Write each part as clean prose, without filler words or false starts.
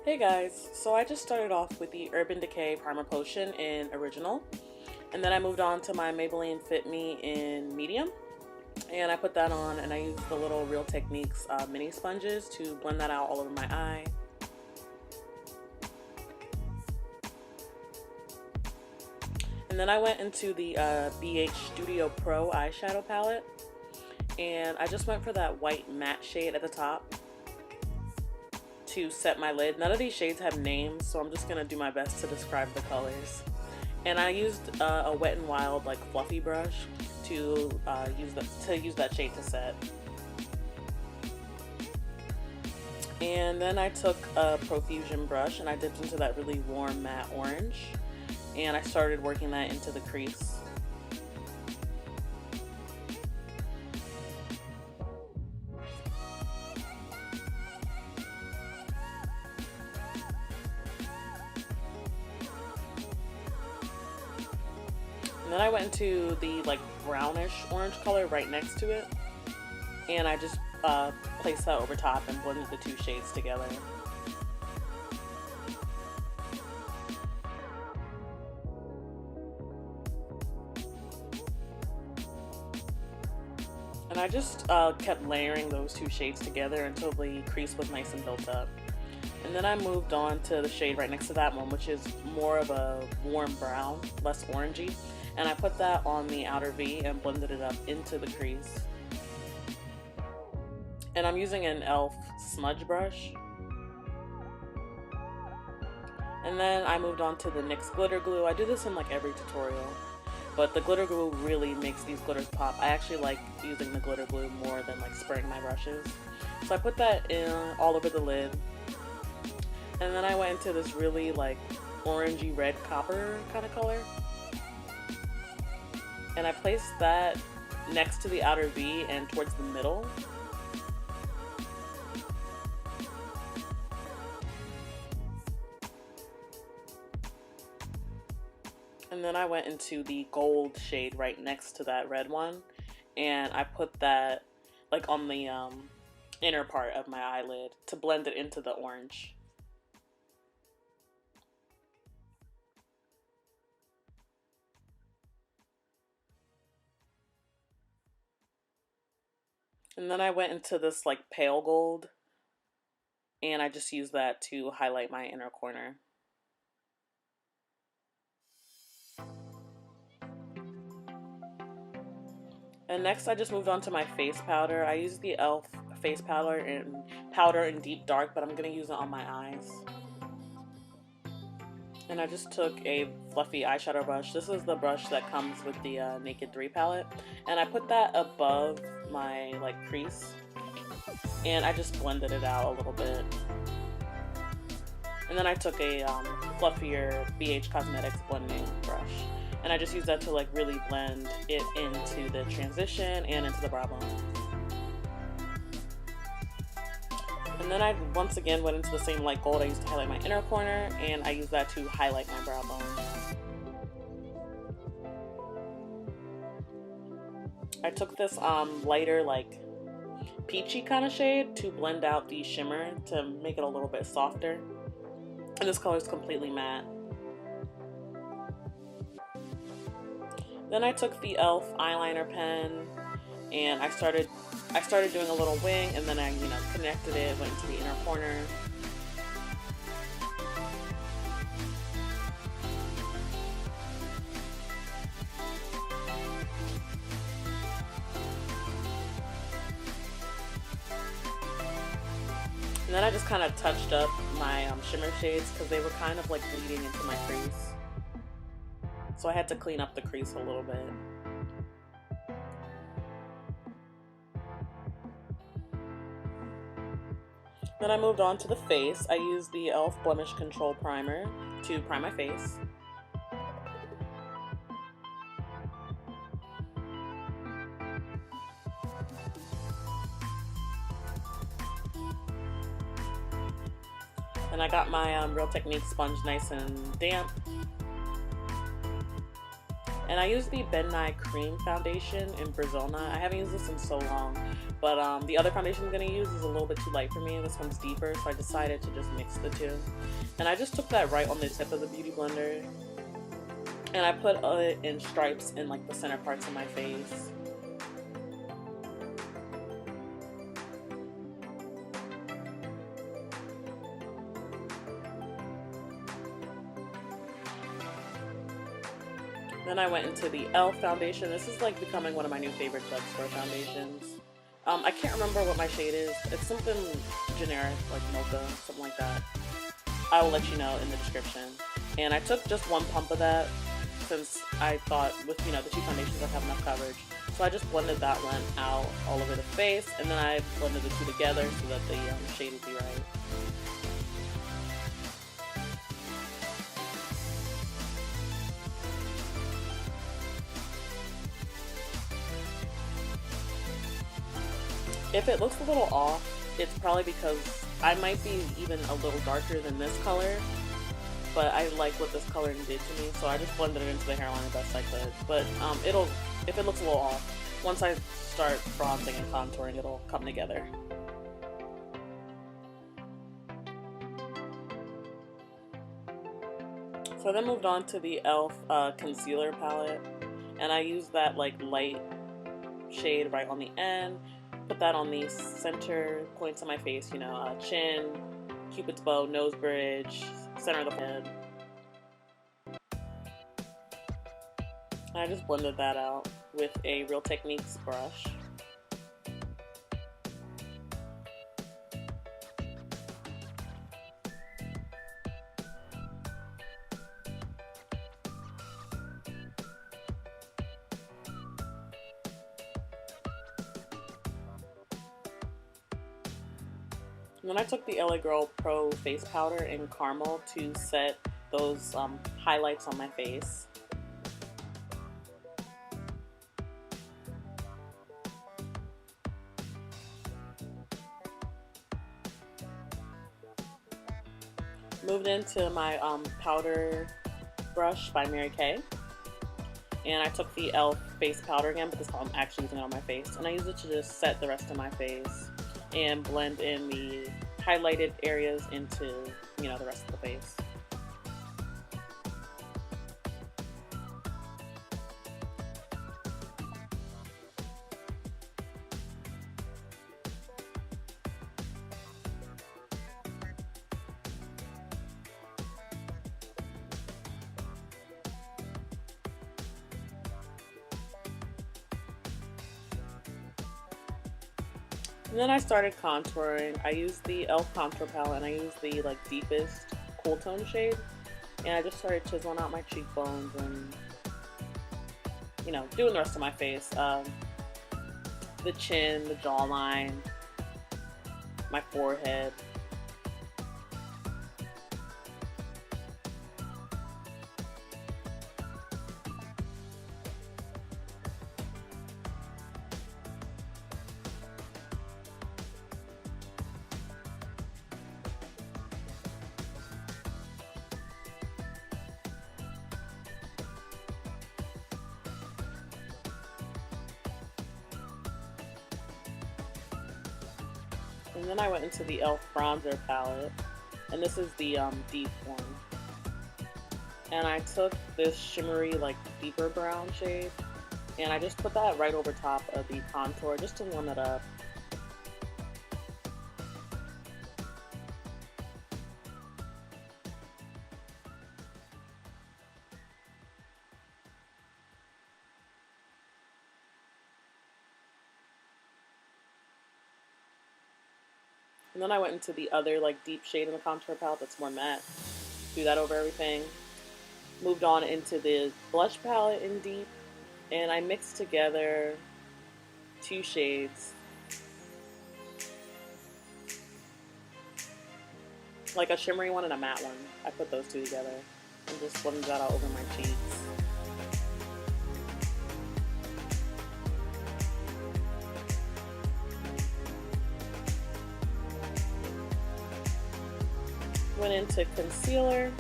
Hey guys, so I just started off with the Urban Decay Primer Potion in Original, and then I moved on to my Maybelline Fit Me in Medium, and I put that on and I used the little Real Techniques mini sponges to blend that out all over my eye. And then I went into the BH Studio Pro eyeshadow palette, and I just went for that white matte shade at the top to set my lid. None of these shades have names, so I'm just gonna do my best to describe the colors. And I used a Wet n Wild like fluffy brush to use that shade to set. And then I took a Profusion brush and I dipped into that really warm matte orange, and I started working that into the crease. And then I went into the like brownish orange color right next to it, and I just placed that over top and blended the two shades together. And I just kept layering those two shades together until the crease was nice and built up. And then I moved on to the shade right next to that one, which is more of a warm brown, less orangey. And I put that on the outer V and blended it up into the crease. And I'm using an e.l.f. smudge brush. And then I moved on to the NYX Glitter Glue. I do this in like every tutorial, but the glitter glue really makes these glitters pop. I actually like using the glitter glue more than like spraying my brushes. So I put that in all over the lid. And then I went into this really like orangey red copper kind of color. And I placed that next to the outer V and towards the middle. And then I went into the gold shade right next to that red one, and I put that like on the inner part of my eyelid to blend it into the orange. And then I went into this like pale gold, and I just used that to highlight my inner corner. And next I just moved on to my face powder. I used the e.l.f. face powder in Deep Dark, but I'm going to use it on my eyes. And I just took a fluffy eyeshadow brush. This is the brush that comes with the Naked 3 palette. And I put that above my like crease. And I just blended it out a little bit. And then I took a fluffier BH Cosmetics blending brush. And I just used that to like really blend it into the transition and into the brow bone. And then I once again went into the same light gold I used to highlight my inner corner, and I used that to highlight my brow bone. I took this lighter like peachy kind of shade to blend out the shimmer to make it a little bit softer. And this color is completely matte. Then I took the e.l.f. eyeliner pen and I started doing a little wing, and then I connected it, went into the inner corner. And then I just kind of touched up my shimmer shades because they were kind of like bleeding into my crease. So I had to clean up the crease a little bit. Then I moved on to the face. I used the e.l.f. Blemish Control Primer to prime my face. And I got my Real Techniques sponge nice and damp. And I used the Creme foundation in Brazil Nut. I haven't used this in so long, But the other foundation I'm going to use is a little bit too light for me. This one's deeper, so I decided to just mix the two. And I just took that right on the tip of the Beauty Blender. And I put it in stripes in like the center parts of my face. Then I went into the e.l.f. foundation. This is like becoming one of my new favorite drugstore foundations. I can't remember what my shade is. It's something generic, like mocha, something like that. I will let you know in the description. And I took just one pump of that since I thought with, you know, the two foundations I'd have enough coverage. So I just blended that one out all over the face, and then I blended the two together so that the shade would be right. If it looks a little off, it's probably because I might be even a little darker than this color, but I like what this coloring did to me, so I just blended it into the hairline the best I could. But if it looks a little off, once I start bronzing and contouring, it'll come together. So I then moved on to the e.l.f. Concealer palette, and I used that like light shade right on the end. Put that on the center points of my face, you know, chin, cupid's bow, nose bridge, center of the head. And I just blended that out with a Real Techniques brush. And then I took the LA Girl Pro Face Powder in Caramel to set those highlights on my face. Moved into my powder brush by Mary Kay. And I took the e.l.f. face powder again, but this time I'm actually using it on my face. And I used it to just set the rest of my face and blend in the highlighted areas into, you know, the rest of the face. And then I started contouring. I used the e.l.f. contour palette, and I used the like deepest cool tone shade, and I just started chiseling out my cheekbones and, you know, doing the rest of my face. The chin, the jawline, my forehead. And then I went into the e.l.f. bronzer palette, and this is the deep one. And I took this shimmery, like deeper brown shade, and I just put that right over top of the contour just to warm it up. And then I went into the other like deep shade in the contour palette that's more matte. Do that over everything. Moved on into the blush palette in deep, and I mixed together two shades. Like a shimmery one and a matte one. I put those two together and just blended that out over my cheeks. Went into concealer.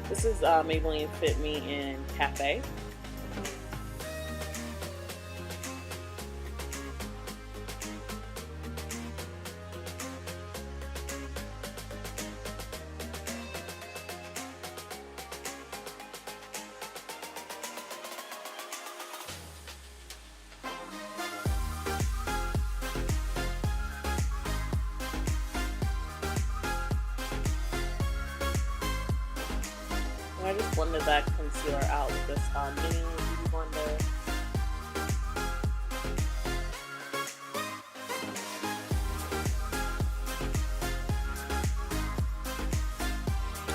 This is Maybelline Fit Me in Cafe. just blended that concealer out with this mini beauty blender.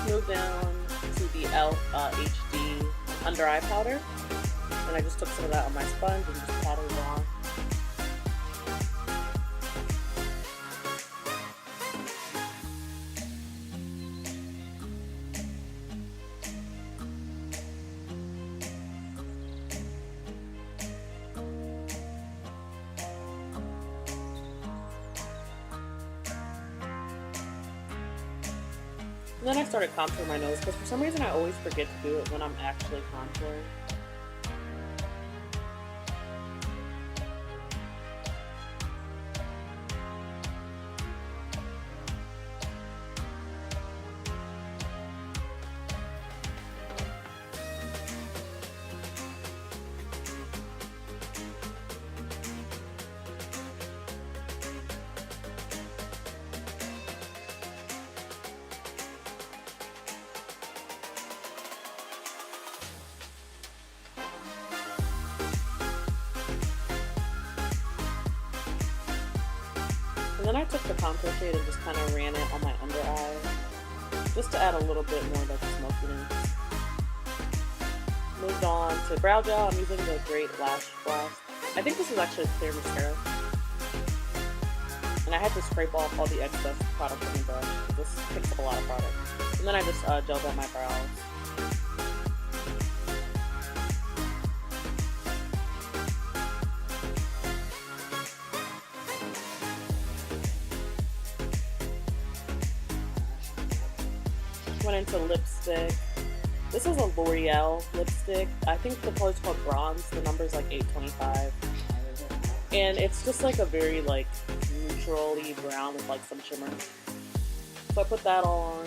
Moved down to the e.l.f. HD Under Eye Powder, and I just took some of that on my sponge and just patted it on. And then I started contouring my nose because for some reason I always forget to do it when I'm actually contouring. And then I took the contour shade and just kind of ran it on my under eye, just to add a little bit more of the smokiness. Moved on to brow gel. I'm using the Great Lash Blast. I think this is actually clear mascara. And I had to scrape off all the excess product from the brush. This picks up a lot of product. And then I just gelled on my brows. Went into lipstick. This is a Loreal lipstick. I think the color's called Bronze. The number's like 825. And it's just like a very like neutrally brown with like some shimmer. So I put that on.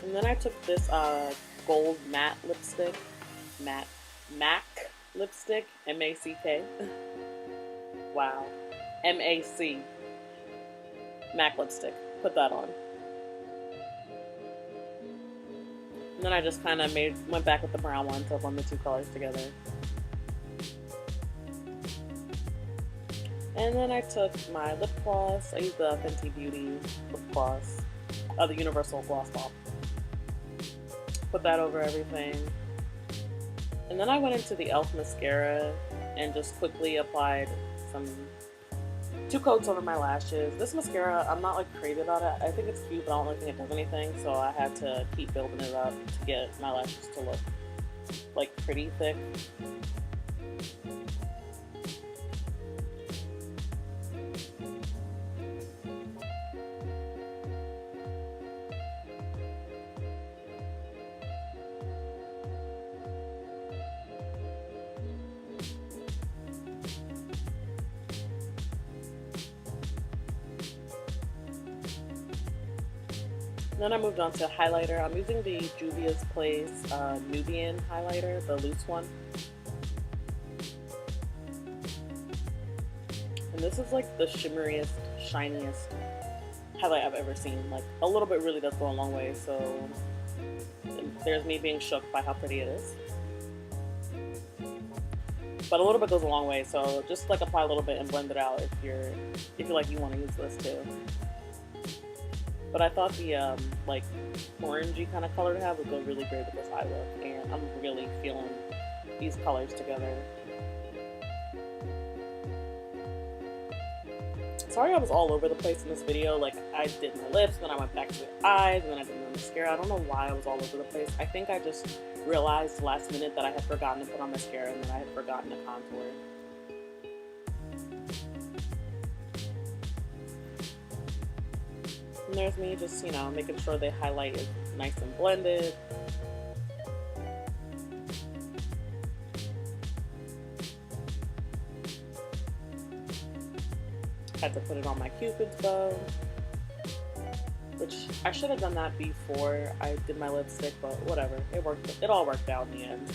And then I took this gold matte lipstick. MAC lipstick, M-A-C-K. Wow. M-A-C. MAC lipstick. Put that on. And then I just kind of went back with the brown one to blend the two colors together. And then I took my lip gloss. I used the Fenty Beauty lip gloss. The Universal Gloss Bomb. Put that over everything. And then I went into the e.l.f. mascara and just quickly applied two coats over my lashes. This mascara, I'm not like crazy about it. I think it's cute, but I don't really think it does anything. So I had to keep building it up to get my lashes to look like pretty thick. Then I moved on to highlighter. I'm using the Juvias Place Nubian highlighter, the loose one. And this is like the shimmeriest, shiniest highlight I've ever seen. Like a little bit really does go a long way, so there's me being shook by how pretty it is. But a little bit goes a long way, so just like apply a little bit and blend it out if you like you want to use this too. But I thought the like orangey kind of color to have would go really great with this eye look, and I'm really feeling these colors together. Sorry I was all over the place in this video. Like I did my lips, then I went back to the eyes, and then I did my mascara. I don't know why I was all over the place. I think I just realized last minute that I had forgotten to put on mascara and then I had forgotten to contour. And there's me just, you know, making sure the highlight is nice and blended. Had to put it on my Cupid's bow, which I should have done that before I did my lipstick, but whatever. It worked. It all worked out in the end.